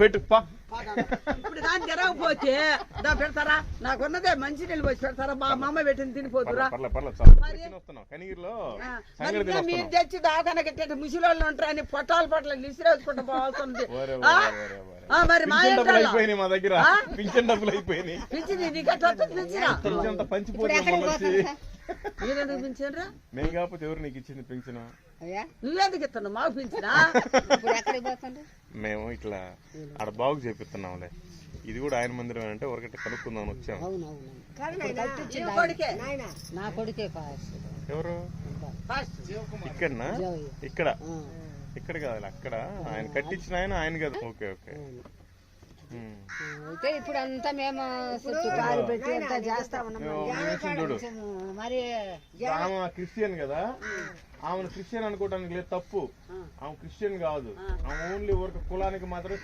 పెట్టు పా. ఇప్పుడు దాన్ని జరగకపోతే పెడతారా? నాకున్నదే మంచి నీళ్ళు పోసి పెడతారా? మా అమ్మ పెట్టింది తినిపోతురా? మీరు తెచ్చి దాదాన కట్టే ముసిలోళ్ళు ఉంటారని పొట్టాలు పొట్ల నిసిరేసుకుంటూ పోవాల్సింది. మరి మా అయిపోయినాయి మా దగ్గర పింఛన్ డబ్బులు అయిపోయినాయి. పింఛన్ నీకట్లా పింఛనా? మీరెందుకు పింఛనరా? మేము కాకపోతే ఎవరు నీకు ఇచ్చింది పింఛను? నువ్వెందుకు ఇస్తున్నావు మాకు పింఛనా? మేము ఇట్లా ఆడ బాగు చేపిస్తున్నాంలే. ఇది కూడా ఆయన మందిరం అంటే ఒకటి కనుక్కుందాం వచ్చాము. నా కొడుకే ఎవరు? ఇక్కడనా? ఇక్కడ ఇక్కడ కాదు, అక్కడ ఆయన కట్టించిన ఆయన కదా. Okay okay. అయితే ఇప్పుడు అంతా మేము పెట్టి అంతా చేస్తా ఉన్నాం. చూడు మరి ఆమె క్రిస్టియన్ కదా, ఆమెను క్రిస్టియన్ అనుకోవడానికి లేదు, తప్పు. ఆమె క్రిస్టియన్ కాదు, ఆమె ఓన్లీ ఒక కులానికి మాత్రం